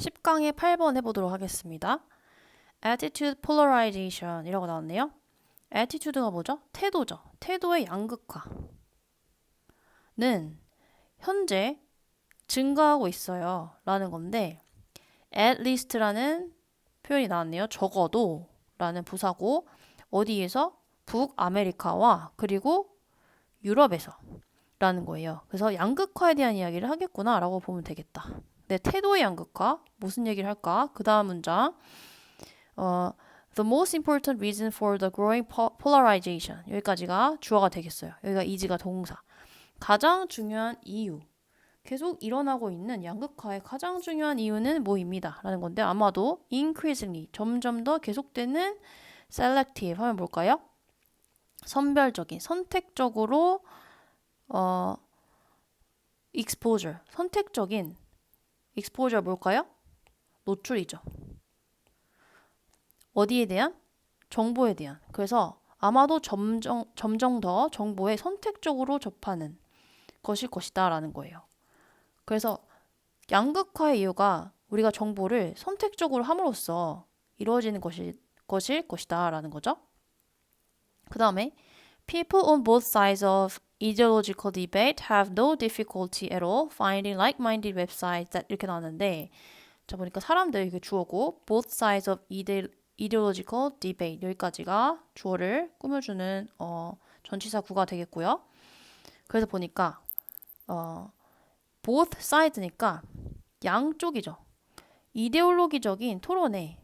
10강의 8번 해보도록 하겠습니다. Attitude polarization 이라고 나왔네요. Attitude가 뭐죠? 태도죠. 태도의 양극화는 현재 증가하고 있어요. 라는 건데 at least라는 표현이 나왔네요. 적어도 라는 부사고 어디에서? 북아메리카와 그리고 유럽에서 라는 거예요. 그래서 양극화에 대한 이야기를 하겠구나 라고 보면 되겠다. 네, 태도의 양극화 무슨 얘기를 할까? 그 다음 문장 The most important reason for the growing polarization 여기까지가 주어가 되겠어요. 여기가 is가 동사. 가장 중요한 이유 계속 일어나고 있는 양극화의 가장 중요한 이유는 뭐입니다. 라는 건데 아마도 increasingly 점점 더 계속되는 selective 하면 뭘까요? 선별적인, 선택적으로 exposure, 선택적인 exposure 뭘까요? 노출이죠. 어디에 대한? 정보에 대한. 그래서 아마도 점점 더 정보에 선택적으로 접하는 것일 것이다 라는 거예요. 그래서 양극화의 이유가 우리가 정보를 선택적으로 함으로써 이루어지는 것일 것이다 라는 거죠. 그 다음에 People on both sides of ideological debate have no difficulty at all finding like-minded websites that 이렇게 나왔는데 자 보니까 사람들 이게 주어고 both sides of ideological debate 여기까지가 주어를 꾸며주는 전치사 구가 되겠고요. 그래서 보니까 both sides니까 양쪽이죠. 이데올로기적인 토론에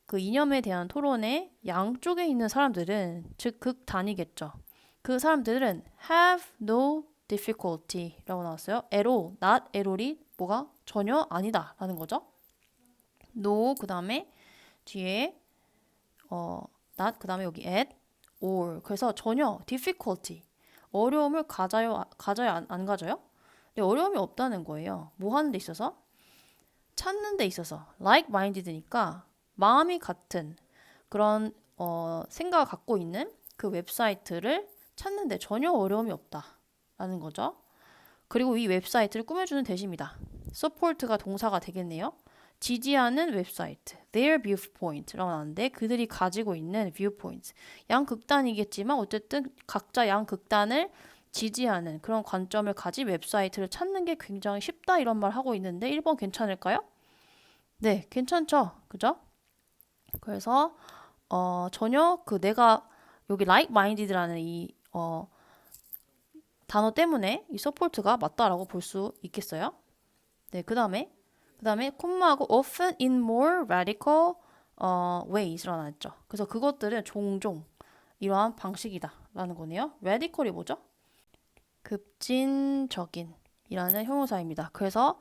그 이념에 대한 토론에 양쪽에 있는 사람들은 즉 극단이겠죠. 그 사람들은 have no difficulty 라고 나왔어요. at all, not at all이 뭐가? 전혀 아니다 라는 거죠. no 그 다음에 뒤에 not 그 다음에 여기 at all 그래서 전혀 difficulty 어려움을 가져요 안 가져요? 근데 어려움이 없다는 거예요. 뭐 하는 데 있어서? 찾는 데 있어서 like-minded니까 마음이 같은 그런 생각을 갖고 있는 그 웹사이트를 찾는데 전혀 어려움이 없다라는 거죠. 그리고 이 웹사이트를 꾸며주는 대시입니다. support가 동사가 되겠네요. 지지하는 웹사이트, their viewpoint라고 나오는데 그들이 가지고 있는 viewpoint, 양극단이겠지만 어쨌든 각자 양극단을 지지하는 그런 관점을 가진 웹사이트를 찾는 게 굉장히 쉽다 이런 말 하고 있는데 1번 괜찮을까요? 네, 괜찮죠? 그죠? 그래서 전혀 그 내가 여기 like-minded라는 이 단어 때문에 이 support가 맞다라고 볼 수 있겠어요. 네, 그 다음에 콤마하고 often in more radical ways라고 나왔죠. 그래서 그것들은 종종 이러한 방식이다라는 거네요. radical이 뭐죠? 급진적인 이라는 형용사입니다. 그래서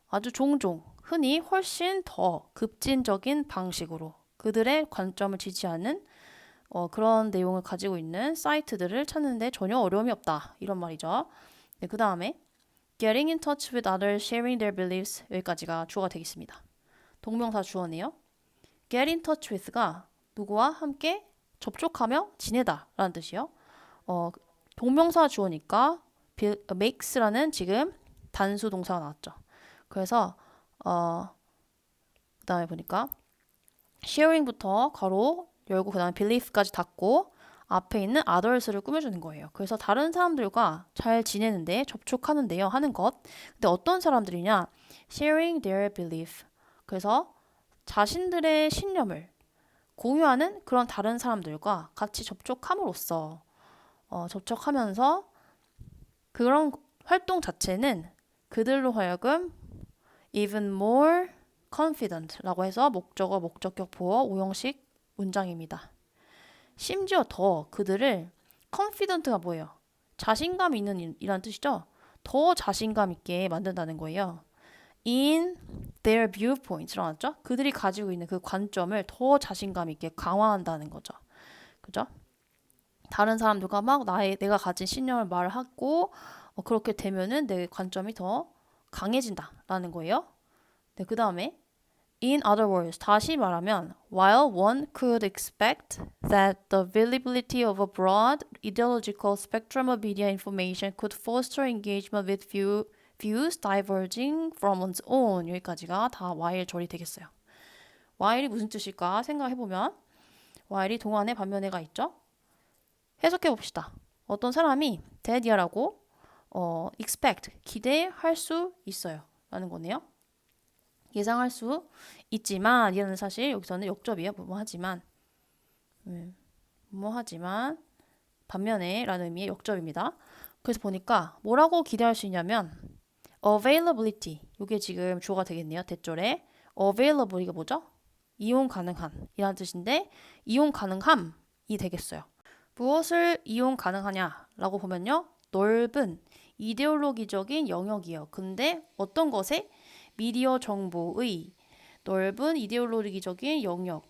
아주 종종 흔히 훨씬 더 급진적인 방식으로 그들의 관점을 지지하는 그런 내용을 가지고 있는 사이트들을 찾는데 전혀 어려움이 없다. 이런 말이죠. 네, 그 다음에 getting in touch with others, sharing their beliefs 여기까지가 주어가 되겠습니다. 동명사 주어네요. get in touch with가 누구와 함께 접촉하며 지내다 라는 뜻이요. 동명사 주어니까 makes라는 지금 단수 동사가 나왔죠. 그래서 그 다음에 보니까 sharing부터 가로 열고 그 다음에 belief까지 닫고 앞에 있는 others를 꾸며주는 거예요. 그래서 다른 사람들과 잘 지내는데 접촉하는데요 하는 것. 근데 어떤 사람들이냐? sharing their belief. 그래서 자신들의 신념을 공유하는 그런 다른 사람들과 같이 접촉함으로써 접촉하면서 그런 활동 자체는 그들로 하여금 even more confident라고 해서 목적어, 목적격, 보어, 오형식 문장입니다. 심지어 더 그들을 confident가 뭐예요? 자신감 있는 이란 뜻이죠. 더 자신감 있게 만든다는 거예요. in their viewpoint라고 하죠. 그들이 가지고 있는 그 관점을 더 자신감 있게 강화한다는 거죠. 그죠? 다른 사람들과 막 내가 가진 신념을 말하고 그렇게 되면은 내 관점이 더 강해진다라는 거예요. 네, 그 다음에 In other words, 다시 말하면 while one could expect that the availability of a broad ideological spectrum of media information could foster engagement with views diverging from one's own 여기까지가 다 while 절이 되겠어요. while이 무슨 뜻일까 생각해보면 while이 동안에 반면에가 있죠. 해석해봅시다. 어떤 사람이 that이라고 expect, 기대할 수 있어요. 라는 거네요. 예상할 수 있지만 이는 사실 여기서는 역접이에요. 뭐하지만 반면에 라는 의미의 역접입니다. 그래서 보니까 뭐라고 기대할 수 있냐면 availability 이게 지금 주어가 되겠네요. 대절에 available 이게 뭐죠? 이용 가능한 이라는 뜻인데 이용 가능함이 되겠어요. 무엇을 이용 가능하냐라고 보면요. 넓은 이데올로기적인 영역이에요. 근데 어떤 것에? 미디어 정보의 넓은 이데올로기적인 영역을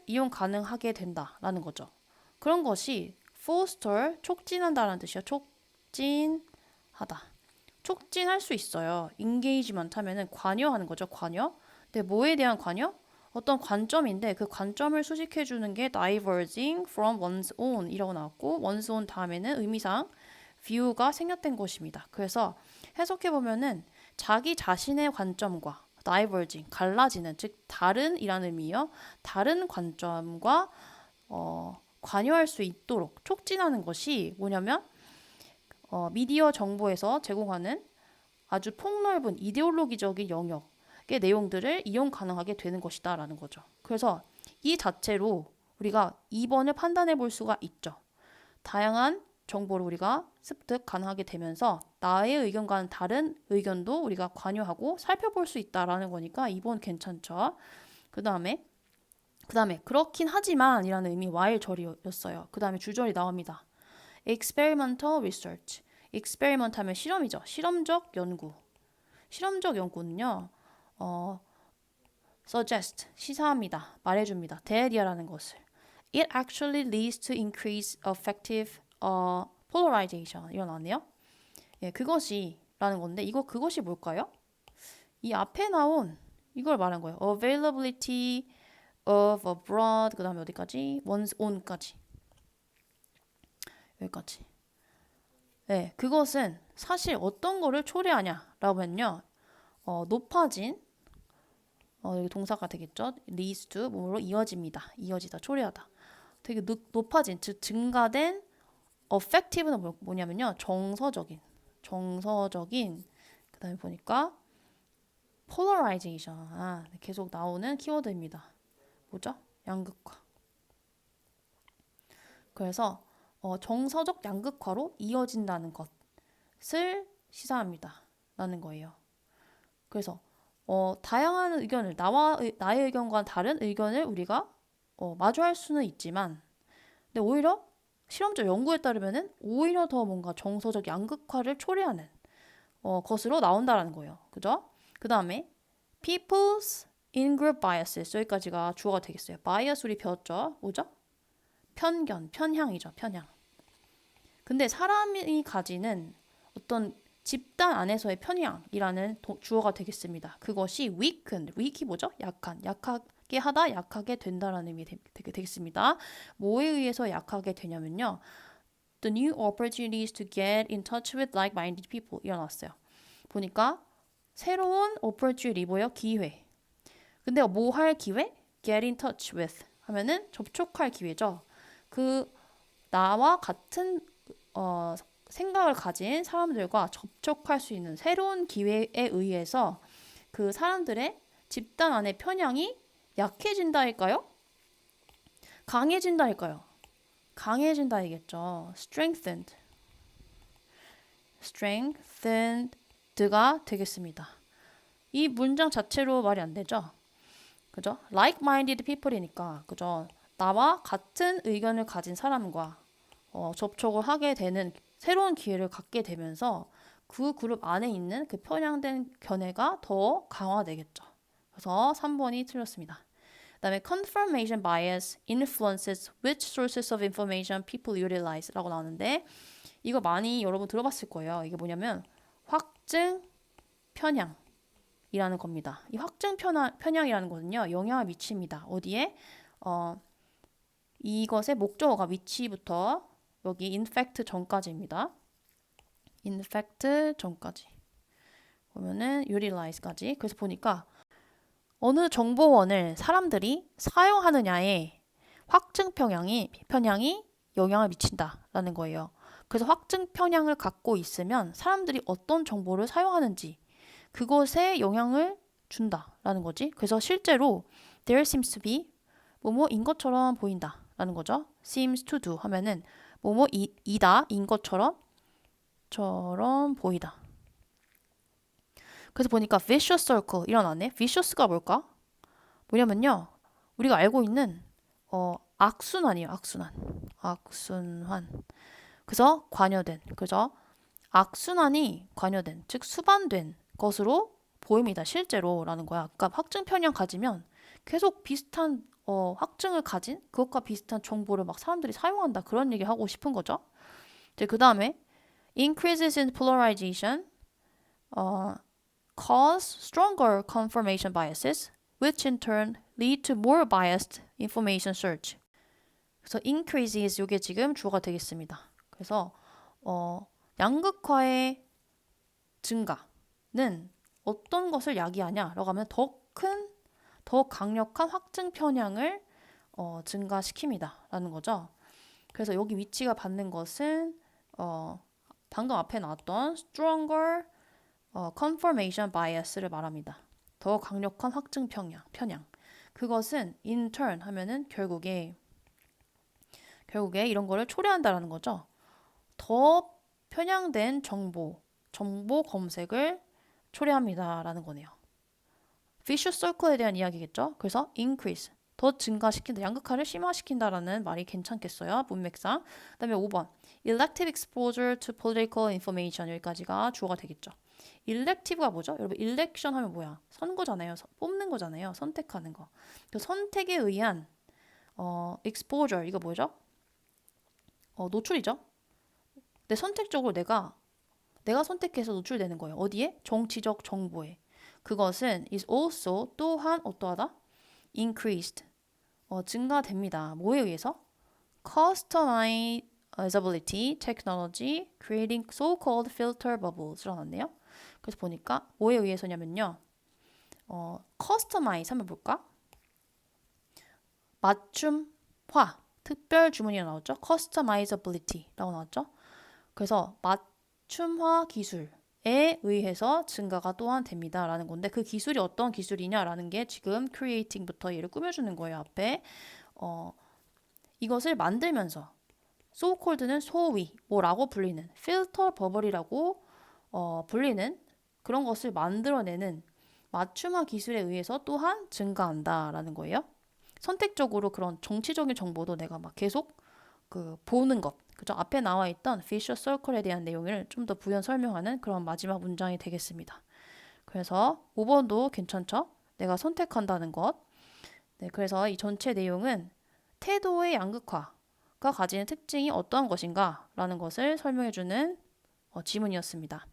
이용 가능하게 된다라는 거죠. 그런 것이 foster, 촉진한다라는 뜻이에요. 촉진하다. 촉진할 수 있어요. engagement 하면은 관여하는 거죠. 관여. 근데 뭐에 대한 관여? 어떤 관점인데 그 관점을 수식해 주는 게 diverging from one's own 이라고 나왔고 one's own 다음에는 의미상 view가 생략된 것입니다. 그래서 해석해 보면은 자기 자신의 관점과 diverging 갈라지는 즉 다른이라는 의미요. 다른 관점과 관여할 수 있도록 촉진하는 것이 뭐냐면 미디어 정보에서 제공하는 아주 폭넓은 이데올로기적인 영역의 내용들을 이용 가능하게 되는 것이다 라는 거죠. 그래서 이 자체로 우리가 2번을 판단해 볼 수가 있죠. 다양한 정보를 우리가 습득 가능하게 되면서 나의 의견과는 다른 의견도 우리가 관여하고 살펴볼 수 있다라는 거니까 2번 괜찮죠. 그 다음에 그렇긴 하지만 이라는 의미 while 절이었어요. 그 다음에 주절이 나옵니다. experimental research. experiment 하면 실험이죠. 실험적 연구. 실험적 연구는요. suggest, 시사합니다. 말해줍니다. that이라는 것을. It actually leads to increased affective polarization. 이런 나왔네요. 예, 그것이 라는 건데 그것이 뭘까요? 이 앞에 나온 이걸 말한 거예요. availability of a broad 그 다음에 어디까지? one's own까지. 여기까지. 네, 그것은 사실 어떤 거를 초래하냐라고 하면요. 높아진 여기 동사가 되겠죠. leads to 뭐로 이어집니다. 이어지다, 초래하다. 되게 높아진, 즉 증가된 effective는 뭐냐면요. 정서적인 그 다음에 보니까 polarization 계속 나오는 키워드입니다. 뭐죠? 양극화. 그래서 정서적 양극화로 이어진다는 것을 시사합니다. 라는 거예요. 그래서 다양한 의견을 나의 의견과 다른 의견을 우리가 마주할 수는 있지만 근데 오히려 실험적 연구에 따르면은 오히려 더 뭔가 정서적 양극화를 초래하는 것으로 나온다라는 거예요. 그죠? 그 다음에 people's in-group biases 여기까지가 주어가 되겠어요. bias 우리 배웠죠? 뭐죠? 편견, 편향이죠. 편향. 근데 사람이 가지는 어떤 집단 안에서의 편향이라는 주어가 되겠습니다. 그것이 weaken, weak이 뭐죠? 약하게 하다, 약하게 된다라는 의미 되겠습니다. 뭐에 의해서 약하게 되냐면요. The new opportunities to get in touch with like-minded people 일어났어요. 보니까 새로운 opportunity 뭐예요? 기회. 근데 뭐 할 기회? Get in touch with 하면은 접촉할 기회죠. 그 나와 같은 생각을 가진 사람들과 접촉할 수 있는 새로운 기회에 의해서 그 사람들의 집단 안의 편향이 약해진다 할까요? 강해진다 할까요? 강해진다 이겠죠. strengthened가 되겠습니다. 이 문장 자체로 말이 안 되죠. 그죠? like-minded people이니까 그죠? 나와 같은 의견을 가진 사람과 접촉을 하게 되는 새로운 기회를 갖게 되면서 그 그룹 안에 있는 그 편향된 견해가 더 강화되겠죠. 그래서 3번이 틀렸습니다. 그다음에 confirmation bias influences which sources of information people utilize 라고 나오는데 이거 많이 여러분 들어봤을 거예요. 이게 뭐냐면 확증 편향이라는 겁니다. 이 확증 편향이라는 거는요. 영향을 미칩니다. 어디에? 이것의 목적어가 위치부터 여기 in fact 전까지입니다. infect 전까지 보면은 utilize까지. 그래서 보니까 어느 정보원을 사람들이 사용하느냐에 확증 편향이 영향을 미친다라는 거예요. 그래서 확증 편향을 갖고 있으면 사람들이 어떤 정보를 사용하는지 그것에 영향을 준다라는 거지. 그래서 실제로 there seems to be 뭐뭐인 것처럼 보인다라는 거죠. seems to do 하면은 뭐뭐이다인 것처럼 보이다. 그래서 보니까 vicious circle 일어나네. vicious가 뭘까? 뭐냐면요. 우리가 알고 있는 악순환이에요. 악순환. 그래서 관여된. 그죠? 악순환이 관여된, 즉 수반된 것으로 보입니다. 실제로라는 거야. 그러니까 확증 편향 가지면 계속 비슷한 확증을 가진 그것과 비슷한 정보를 막 사람들이 사용한다. 그런 얘기 하고 싶은 거죠. 이제 그 다음에 increases in polarization cause stronger confirmation biases, which in turn lead to more biased information search. 그래서 increases 이게 지금 주어가 되겠습니다. 그래서 양극화의 증가는 어떤 것을 야기하냐라고 하면 더 강력한 확증 편향을 증가시킵니다라는 거죠. 그래서 여기 위치가 받는 것은 방금 앞에 나왔던 stronger confirmation bias를 말합니다. 더 강력한 확증 편향. 그것은 in turn 하면은 결국에 이런 거를 초래한다라는 거죠. 더 편향된 정보 검색을 초래합니다라는 거네요. vicious circle에 대한 이야기겠죠. 그래서 increase, 더 증가시킨다, 양극화를 심화시킨다라는 말이 괜찮겠어요. 문맥상. 그 다음에 5번 elective exposure to political information 여기까지가 주어가 되겠죠. elective가 뭐죠? 여러분 election 하면 뭐야? 선거잖아요. 뽑는 거잖아요. 선택하는 거. 그 선택에 의한 exposure 이거 뭐죠? 노출이죠. 내 선택적으로 내가 선택해서 노출되는 거예요. 어디에? 정치적 정보에. 그것은 is also 또한 어떠하다? increased. 증가됩니다. 뭐에 의해서? customizability technology creating so-called filter bubbles라고 나왔네요. 그래서 보니까 뭐에 의해서냐면요. customize 하면 뭘까? 맞춤화, 특별 주문이 나왔죠. customizability라고 나왔죠. 그래서 맞춤화 기술에 의해서 증가가 또한 됩니다라는 건데 그 기술이 어떤 기술이냐라는 게 지금 creating부터 얘를 꾸며주는 거예요. 앞에 이것을 만들면서 so-called는 소위 뭐라고 불리는 필터 버블이라고 불리는 그런 것을 만들어내는 맞춤화 기술에 의해서 또한 증가한다라는 거예요. 선택적으로 그런 정치적인 정보도 내가 막 계속 보는 것. 그죠? 앞에 나와 있던 vicious circle에 대한 내용을 좀 더 부연 설명하는 그런 마지막 문장이 되겠습니다. 그래서 5번도 괜찮죠? 내가 선택한다는 것. 네, 그래서 이 전체 내용은 태도의 양극화가 가지는 특징이 어떠한 것인가 라는 것을 설명해주는 지문이었습니다.